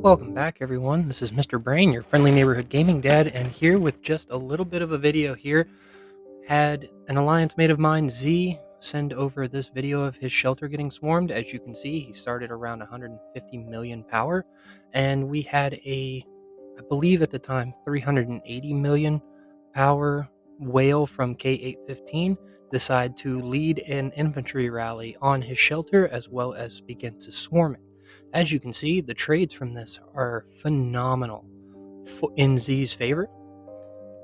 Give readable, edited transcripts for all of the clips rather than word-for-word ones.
Welcome back, everyone. This is Mr. Brain, your friendly neighborhood gaming dad, and here with just a little bit of a video here. Had an alliance mate of mine, Z, send over this video of his shelter getting swarmed. As you can see, he started around 150 million power, and we had I believe at the time, 380 million power whale from K815 decide to lead an infantry rally on his shelter as well as begin to swarm it. As you can see, the trades from this are phenomenal in Z's favor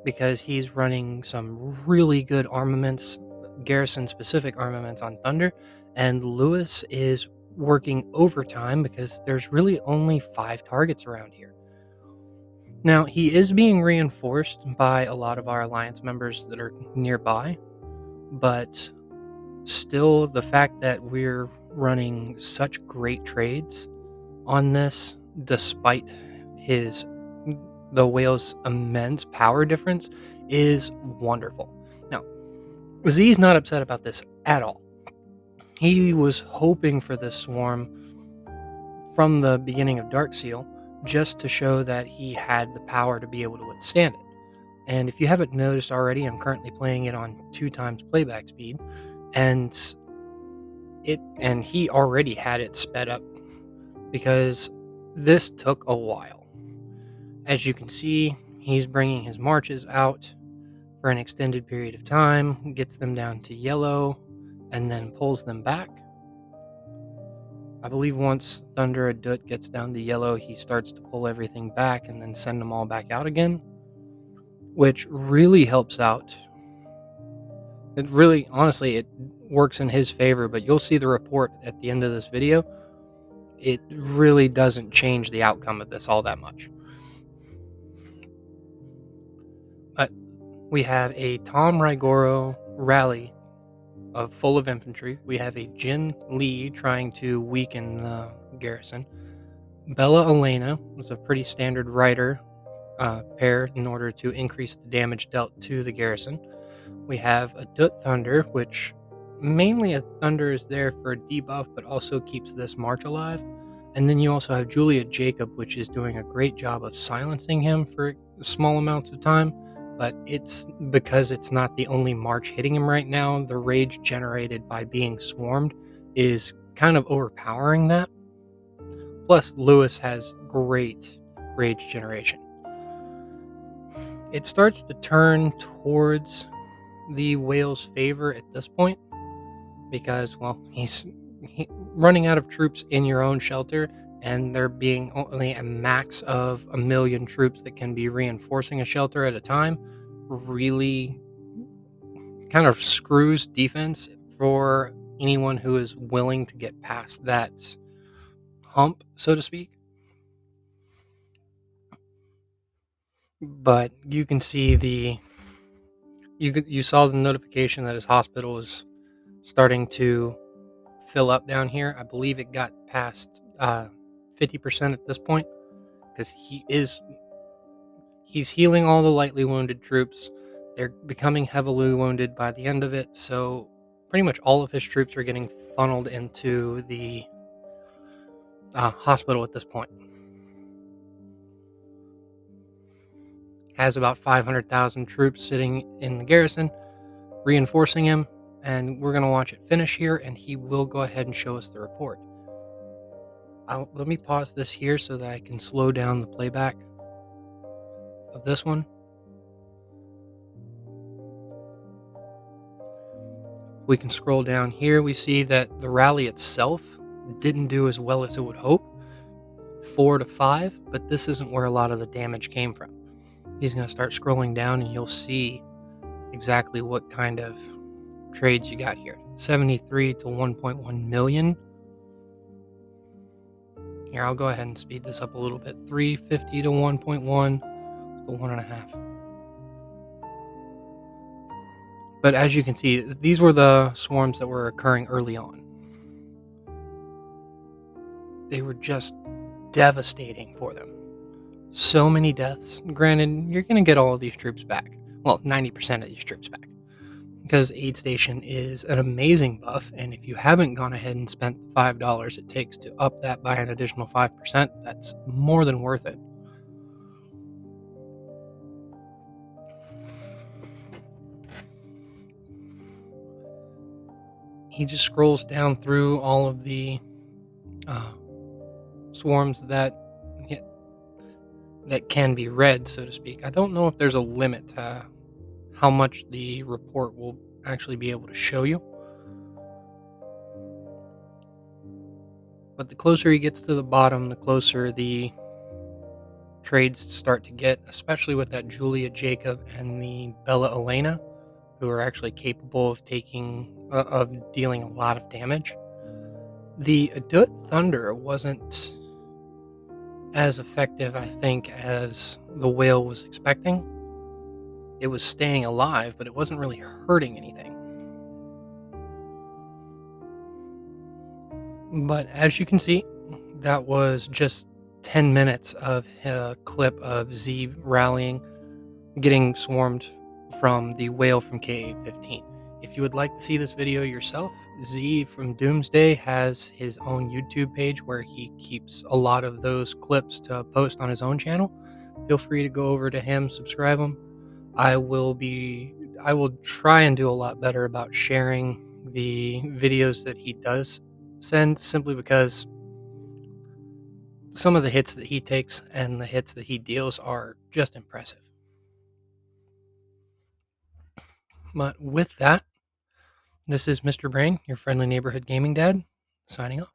because he's running some really good armaments, garrison specific armaments on Thunder, and Lewis is working overtime because there's really only 5 targets around here. Now, he is being reinforced by a lot of our alliance members that are nearby, but still, the fact that we're running such great trades on this, despite the whale's immense power difference, is wonderful. Now, Z's not upset about this at all. He was hoping for this swarm from the beginning of Darkseal just to show that he had the power to be able to withstand it. And if you haven't noticed already, I'm currently playing it on 2 times playback speed, and he already had it sped up because this took a while. As you can see, he's bringing his marches out for an extended period of time, gets them down to yellow, and then pulls them back. I believe once Thunder Adut gets down to yellow, he starts to pull everything back and then send them all back out again, which really helps out. It really, honestly, it works in his favor, but you'll see the report at the end of this video. It really doesn't change the outcome of this all that much. But we have a Tom Rigoro rally full of infantry. We have a Jin Lee trying to weaken the garrison. Bella Elena was a pretty standard rider pair in order to increase the damage dealt to the garrison. We have a Dut Thunder, which mainly a Thunder is there for a debuff, but also keeps this march alive. And then you also have Julia Jacob, which is doing a great job of silencing him for small amounts of time. But it's because it's not the only march hitting him right now. The rage generated by being swarmed is kind of overpowering that. Plus, Lewis has great rage generation. It starts to turn towards the whale's favor at this point because, well, he's running out of troops in your own shelter, and there being only a max of 1 million troops that can be reinforcing a shelter at a time really kind of screws defense for anyone who is willing to get past that hump, so to speak. But you can see you saw the notification that his hospital is starting to fill up down here. I believe it got past 50% at this point because he's healing all the lightly wounded troops. They're becoming heavily wounded by the end of it, so pretty much all of his troops are getting funneled into the hospital at this point. Has about 500,000 troops sitting in the garrison, reinforcing him, and we're going to watch it finish here, and he will go ahead and show us the report. Let me pause this here so that I can slow down the playback of this one. We can scroll down here. We see that the rally itself didn't do as well as it would hope, 4 to 5, but this isn't where a lot of the damage came from. He's going to start scrolling down and you'll see exactly what kind of trades you got here. 73 to 1.1 million. Here, I'll go ahead and speed this up a little bit. 350 to 1.1 to 1.5. But as you can see, these were the swarms that were occurring early on. They were just devastating for them. So many deaths. Granted, you're going to get all of these troops back. Well, 90% of these troops back. because Aid Station is an amazing buff, and if you haven't gone ahead and spent the $5 it takes to up that by an additional 5%, that's more than worth it. He just scrolls down through all of the uh, swarms that can be read, so to speak. I don't know if there's a limit to how much the report will actually be able to show you. But the closer he gets to the bottom, the closer the trades start to get, especially with that Julia Jacob and the Bella Elena, who are actually capable of dealing a lot of damage. The Adut Thunder wasn't as effective, I think, as the whale was expecting. It was staying alive, but it wasn't really hurting anything. But as you can see, that was just 10 minutes of a clip of Z rallying, getting swarmed from the whale from K815. If you would like to see this video yourself, Z from Doomsday has his own YouTube page where he keeps a lot of those clips to post on his own channel. Feel free to go over to him, subscribe him. I will try and do a lot better about sharing the videos that he does send, simply because some of the hits that he takes and the hits that he deals are just impressive. But with that, this is Mr. Brain, your friendly neighborhood gaming dad, signing off.